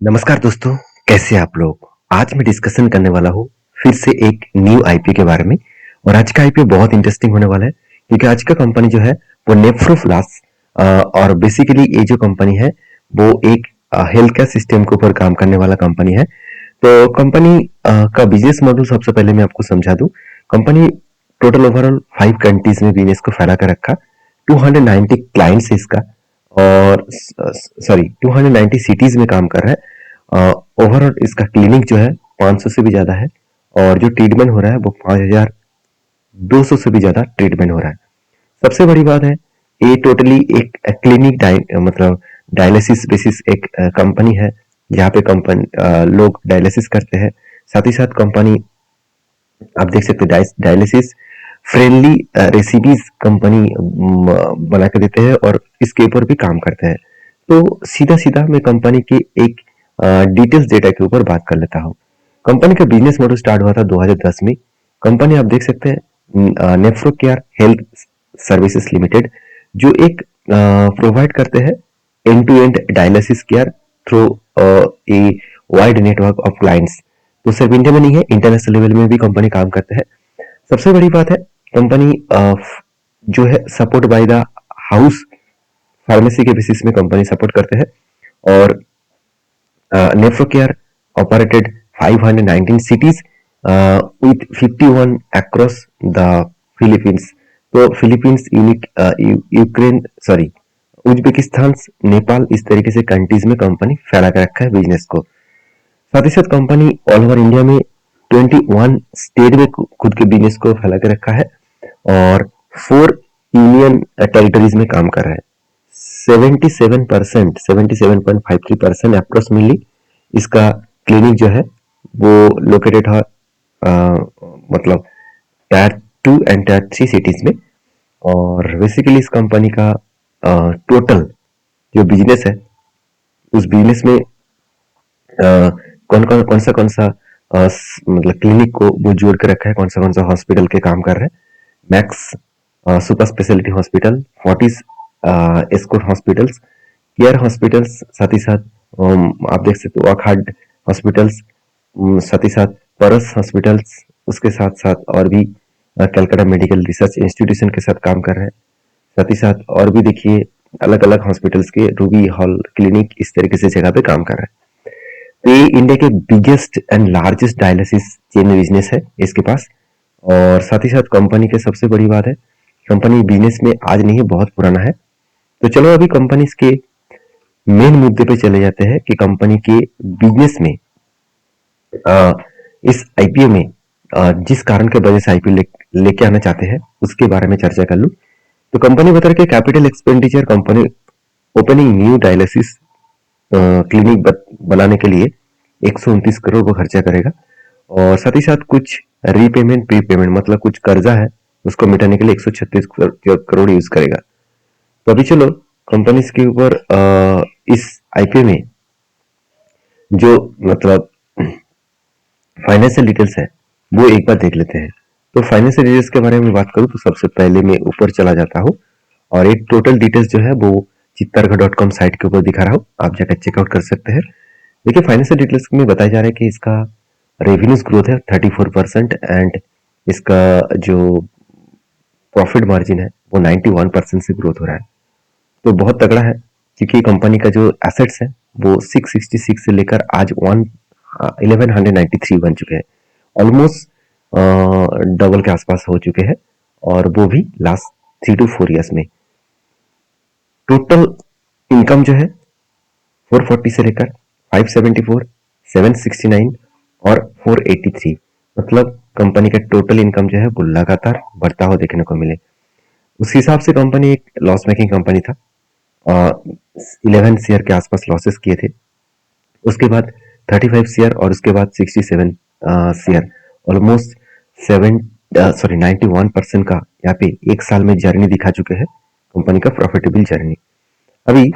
नमस्कार दोस्तों, कैसे हैं आप लोग? आज मैं डिस्कशन करने वाला हूँ फिर से एक न्यू आईपीओ के बारे में। और आज का आईपीओ बहुत इंटरेस्टिंग होने वाला है क्योंकि आज का कंपनी जो है वो नेफ्रोप्लास और बेसिकली ये जो कंपनी है वो एक हेल्थ केयर सिस्टम के ऊपर काम करने वाला कंपनी है। तो कंपनी का बिजनेस मॉडल सबसे पहले मैं आपको समझा दूं। कंपनी टोटल ओवरऑल 5 कंट्रीज में बिजनेस को फैला कर रखा। 290 क्लाइंट्स है इसका और सॉरी 290 सिटीज में काम कर रहा है। ओवरऑल इसका क्लिनिक जो है 500 से भी ज्यादा है और जो ट्रीटमेंट हो रहा है वो 5200 से भी ज्यादा ट्रीटमेंट हो रहा है। सबसे बड़ी बात है ये टोटली एक क्लिनिक मतलब डायलिसिस बेसिस एक कंपनी है जहाँ पे कंपनी लोग डायलिसिस करते हैं। साथ ही साथ कंपनी आप देख सकते हैं डायलिसिस फ्रेंडली रेसिपीज कंपनी बना के देते हैं और इसके ऊपर भी काम करते हैं। तो सीधा सीधा मैं कंपनी के एक डिटेल्स डेटा के ऊपर बात कर लेता हूँ। कंपनी का बिजनेस मॉडल स्टार्ट हुआ था 2010 में। कंपनी आप देख सकते हैं Nephro Care Health Services Limited जो एक प्रोवाइड करते हैं end to end dialysis care through a wide network of clients. तो सिर्फ इंडिया में नहीं है, इंटरनेशनल लेवल में भी कंपनी काम करते हैं। सबसे बड़ी बात है कंपनी जो है support by the house pharmacy के बेसिस में कंपनी सपोर्ट करते हैं। और nephro care operated 519 cities with 51 across the Philippines। तो Philippines Ukraine sorry Uzbekistan Nepal इस तरीके से कंट्रीज में कंपनी फैला कर रखा है बिजनेस को। साथ ही साथ कंपनी ऑल ओवर इंडिया में 21 स्टेट में खुद के बिजनेस को फैला के रखा है और 4 यूनियन टेरिटरीज में काम कर रहा है। 77% 77.53% अप्रोक्सीमेटली इसका क्लिनिक जो है वो लोकेटेड है मतलब टायर 2 एंड टायर 3 सिटीज में। और बेसिकली इस कंपनी का टोटल जो बिजनेस है उस बिजनेस में कौन सा मतलब क्लिनिक को वो जोड़ के रखा है, कौन सा हॉस्पिटल के काम कर रहे हैं। Max super speciality hospital, Fortis Escorts hospitals, care hospitals, साथ ही साथ आप देख सकते हो वॉकहार्ट हॉस्पिटल्स, साथ ही साथ परस हॉस्पिटल्स, उसके साथ साथ और भी कलकत्ता मेडिकल रिसर्च इंस्टीट्यूशन के साथ काम कर रहे हैं। साथ ही साथ और भी देखिए अलग अलग हॉस्पिटल्स के रूबी हॉल क्लिनिक इस तरीके से जगह पे काम कर रहे हैं। तो ये इंडिया के biggest and largest dialysis chain business है इसके पास। और साथ ही साथ कंपनी के सबसे बड़ी बात है कंपनी बिजनेस में आज नहीं है, बहुत पुराना है। तो चलो अभी कंपनी के मेन मुद्दे पे चले जाते हैं कि कंपनी के बिजनेस में इस आईपीओ में जिस कारण के वजह से आईपीओ लेके आना चाहते हैं उसके बारे में चर्चा कर लूं। तो कंपनी बता रही है capital expenditure company opening new dialysis clinic बनाने के लिए 129 करोड़ को खर्चा करेगा और साथ ही साथ कुछ रीपेमेंट प्रीपेमेंट मतलब कुछ कर्जा है उसको मिटाने के लिए 136 करोड़ यूज करेगा। तो अभी चलो कंपनीज के ऊपर इस आईपीओ में जो मतलब फाइनेंशियल डिटेल्स है वो एक बार देख लेते हैं। तो फाइनेंशियल डिटेल्स के बारे में बात करूं तो सबसे पहले मैं ऊपर चला जाता हूं और एक टोटल डिटेल्स जो है वो चित्तरगढ़.com साइट के ऊपर दिखा रहा हूँ, आप जाकर चेकआउट कर सकते हैं। देखिए फाइनेंशियल डिटेल्स में बताया जा रहा है कि इसका रेवेन्यूज ग्रोथ है 34% एंड इसका जो प्रॉफिट मार्जिन है वो 91% से ग्रोथ हो रहा है। तो बहुत तगड़ा है क्योंकि कंपनी का जो एसेट्स है वो 666 से लेकर आज 1193 बन चुके हैं। ऑलमोस्ट डबल के आसपास हो चुके हैं और वो भी लास्ट 3 to 4 ईयर्स में। टोटल इनकम जो है 440 से लेकर 574, 769 और 483 मतलब कंपनी का टोटल इनकम जो है वो लगातार बढ़ता हुआ देखने को मिले। उस हिसाब से कंपनी एक लॉस मेकिंग कंपनी था। 11 शेयर के आसपास लॉसेस किए थे, उसके बाद 35 शेयर और उसके बाद 67 शेयर। ऑलमोस्ट 91% का यहाँ पे एक साल में जर्नी दिखा चुके हैं कंपनी का प्रॉफिटेबल जर्नी। अभी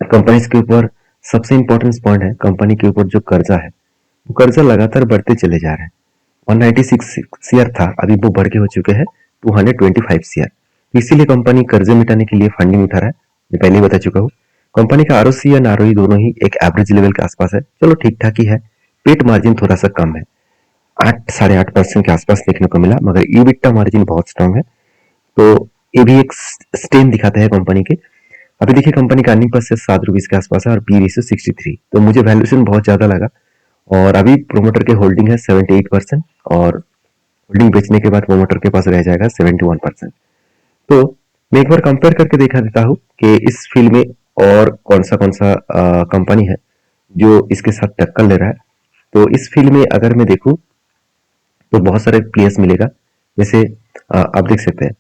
कंपनी के ऊपर सबसे इंपॉर्टेंट पॉइंट है कंपनी के ऊपर जो कर्जा है वो कर्जा लगातार बढ़ते चले जा रहे हैं। 196 शेयर था, अभी वो बढ़ के हो चुके हैं 225 शेयर। इसीलिए कंपनी कर्जे मिटाने के लिए फंडिंग उठा रहा है, मैं पहले ही बता चुका हूँ। कंपनी का आरओसी या आरओई दोनों ही एक एवरेज लेवल के आसपास है, चलो ठीक ठाक ही है। पेट मार्जिन थोड़ा सा कम है, 8 साढ़े 8% के आसपास देखने को मिला, मगर ईबिटा मार्जिन बहुत स्ट्रांग है। तो ये भी एक स्ट्रेंथ दिखाता है कंपनी के। अभी देखिए कंपनी का अर्निंग पर शेयर ₹7 के आसपास है और पी रेशियो 63, तो मुझे वैल्यूएशन बहुत ज्यादा लगा। और अभी प्रोमोटर के होल्डिंग है 78% और होल्डिंग बेचने के बाद प्रोमोटर के पास रह जाएगा 71%। तो मैं एक बार कंपेयर करके देखा देता हूँ कि इस फील्ड में और कौन सा कंपनी है जो इसके साथ टक्कर ले रहा है। तो इस फील्ड में अगर मैं देखूं तो बहुत सारे प्लेयर्स मिलेगा। जैसे आप देख सकते हैं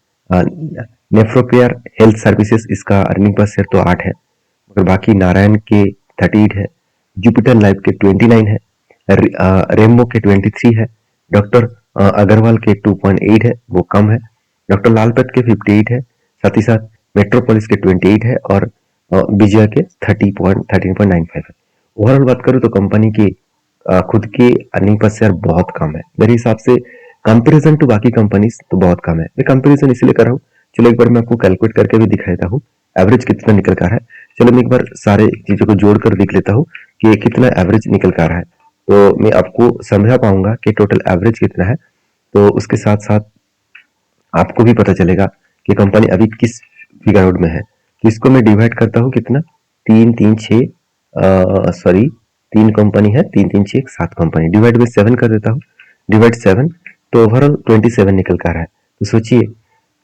नेफ्रोकेयर हेल्थ सर्विसेज, इसका अर्निंग पर शेयर तो 8 है, मगर बाकी नारायण के 38 है, जुपिटर लाइफ के 29 है, रेमबो के 23 है, डॉक्टर अग्रवाल के 2.8 है, वो कम है, डॉक्टर लालपत के 58 है, साथ ही साथ मेट्रोपोलिस के 28 है और विजय के 13.95 है। ओवरऑल बात करूँ तो कंपनी की खुद की अर्निंग पर शेयर बहुत कम है मेरे हिसाब से, कंपैरिजन टू बाकी कंपनीज तो बहुत कम है। मैं कंपैरिजन इसलिए कर रहा हूँ, चलो एक बार मैं आपको कैलकुलेट करके भी दिखा देता हूँ एवरेज कितना निकल कर है। चलो मैं एक बार सारे चीजों को जोड़कर देख लेता हूँ कि कितना एवरेज निकल कर रहा है, तो मैं आपको समझा पाऊंगा कि टोटल एवरेज कितना है। तो उसके साथ साथ आपको भी पता चलेगा कि कंपनी अभी किस फिगर आउट में है। तो इसको मैं डिवाइड करता हूँ कितना, तीन तीन छः सॉरी तीन कंपनी है, तीन तीन छः 7 कंपनी, डिवाइड बाई 7 कर देता हूँ, डिवाइड 7, तो ओवरऑल 27 निकल कर रहा है। तो सोचिए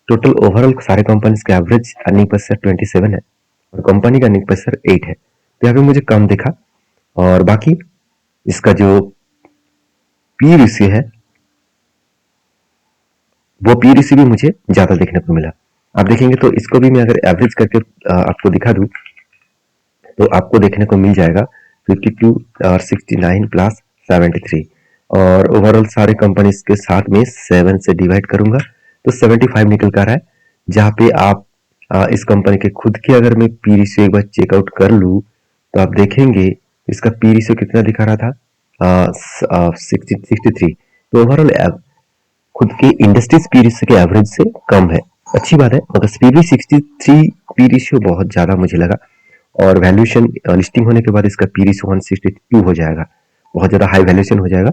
टोटल ओवरऑल सारे कंपनीज का एवरेज अर्निंग पर शेयर 27 है और कंपनी का अर्निंग पर शेयर 8 है, तो यहाँ पे मुझे कम दिखा। और बाकी इसका जो पी रेशियो है वो पी रेशियो भी मुझे ज्यादा देखने को मिला। आप देखेंगे तो इसको भी मैं अगर एवरेज करके आपको दिखा दूं तो आपको देखने को मिल जाएगा 52 और 69 प्लस 73, और ओवरऑल सारे कंपनीज के साथ में 7 से डिवाइड करूंगा तो 75 निकल कर रहा है। जहाँ पे आप इस कंपनी के खुद के अगर मैं पी रेशियो एक बार चेकआउट कर लूँ तो आप देखेंगे इसका पी रेशियो कितना दिखा रहा था, 63। तो ओवरऑल खुद के इंडस्ट्रीज पी रेशियो के एवरेज से कम है, अच्छी बात है, मगर फिर भी 63 पी रेशियो बहुत ज्यादा मुझे लगा। और वैल्यूएशन लिस्टिंग होने के बाद इसका पी रेशियो 162 हो जाएगा, बहुत ज्यादा हाई वैल्यूएशन हो जाएगा।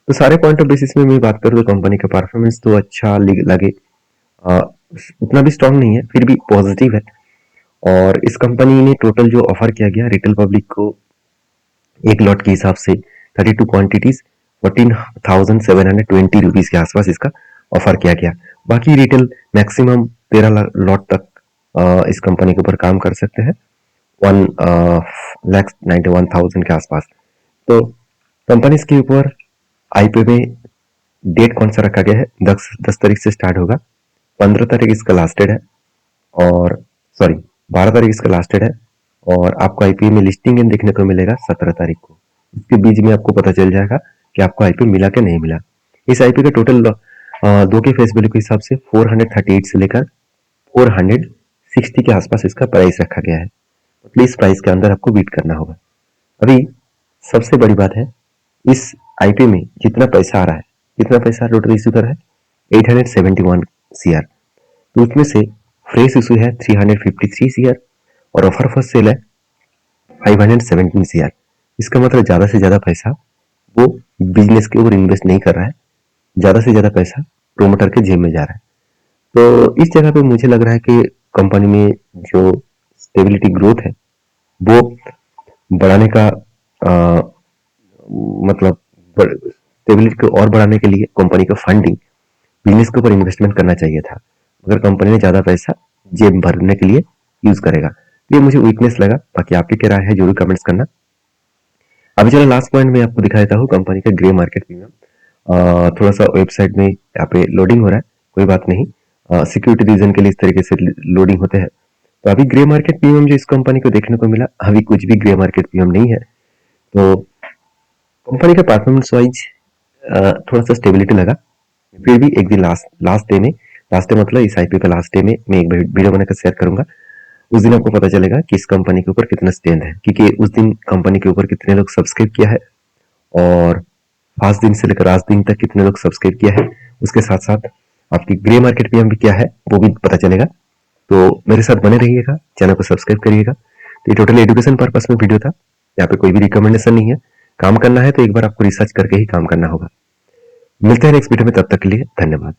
तो सारे पॉइंट ऑफ बेसिस में मैं बात करूँ तो कंपनी का परफॉर्मेंस तो अच्छा लगे, अ, उतना भी स्ट्रांग नहीं है, फिर भी पॉजिटिव है। और इस कंपनी ने टोटल जो ऑफर किया गया रिटेल पब्लिक को एक लॉट के हिसाब से 32 क्वांटिटीज 14,720 के आसपास इसका ऑफर किया गया। बाकी रिटेल मैक्सिमम 13 लॉट तक इस कंपनी के ऊपर काम कर सकते हैं, 1,91,000 के आसपास। तो कंपनी के ऊपर आईपीओ में डेट कौन सा रखा गया है, 10 तारीख से स्टार्ट होगा, 15 तारीख इसका लास्ट डेट है, और सॉरी 12 तारीख इसका लास्ट डेट है, और आपको आईपीओ में लिस्टिंग देखने को मिलेगा 17 तारीख को। इसके बीच में आपको पता चल जाएगा कि आपको आईपीओ मिला कि नहीं मिला। इस आईपीओ का टोटल दो के फेस वैल्यू के हिसाब से 438 से लेकर 460 के आसपास इसका प्राइस रखा गया है, तो प्लीज प्राइस के अंदर आपको बीट करना होगा। अभी सबसे बड़ी बात है, इस आईपीओ में जितना पैसा आ रहा है, कितना पैसा टोटल इश्यू कर रहा है 871 सीआर, तो उसमें से फ्रेश इशू है 353 सीआर और ऑफर फॉर सेल है 517 सीआर। इसका मतलब ज्यादा से ज्यादा पैसा वो बिजनेस के ऊपर इन्वेस्ट नहीं कर रहा है, ज्यादा से ज्यादा पैसा प्रोमोटर के जेब में जा रहा है। तो इस जगह पे मुझे लग रहा है कि कंपनी में जो स्टेबिलिटी ग्रोथ है वो बढ़ाने का मतलब स्टेबिलिटी को और बढ़ाने के लिए कंपनी का फंडिंग बिजनेस के ऊपर इन्वेस्टमेंट करना चाहिए था, मगर कंपनी ने ज्यादा पैसा जेब भरने के लिए यूज करेगा, ये मुझे वीकनेस लगा। बाकी आपकी क्या राय है जरूर कमेंट्स करना। अभी चलो लास्ट पॉइंट में आपको दिखा देता हूँ कंपनी का ग्रे मार्केट प्रीमियम। थोड़ा सा वेबसाइट में यहाँ पे लोडिंग हो रहा है, कोई बात नहीं, सिक्योरिटी रीजन के लिए इस तरीके से लोडिंग होते हैं। तो अभी ग्रे मार्केट प्रीमियम जो इस कंपनी को देखने को मिला, अभी कुछ भी ग्रे मार्केट प्रीमियम नहीं है। तो कंपनी का परफॉर्मेंस वाइज थोड़ा सा स्टेबिलिटी लगा, फिर भी एक दिन लास्ट डे मतलब इस आईपीओ का लास्ट डे में मैं एक वीडियो बनाकर शेयर करूंगा, उस दिन आपको पता चलेगा कि इस कंपनी के ऊपर कितना स्ट्रेंथ है, क्योंकि उस दिन कंपनी के ऊपर कितने लोग सब्सक्राइब किया है और 5 दिन से लेकर आज दिन तक कितने लोग सब्सक्राइब किया है, उसके साथ साथ आपकी ग्रे मार्केट पीएम भी क्या है वो भी पता चलेगा। तो मेरे साथ बने रहिएगा, चैनल को सब्सक्राइब करिएगा। तो ये टोटल एजुकेशन पर्पस में वीडियो था, यहाँ पे कोई भी रिकमेंडेशन नहीं है। काम करना है तो एक बार आपको रिसर्च करके ही काम करना होगा। मिलते हैं नेक्स्ट वीडियो में, तब तक के लिए धन्यवाद।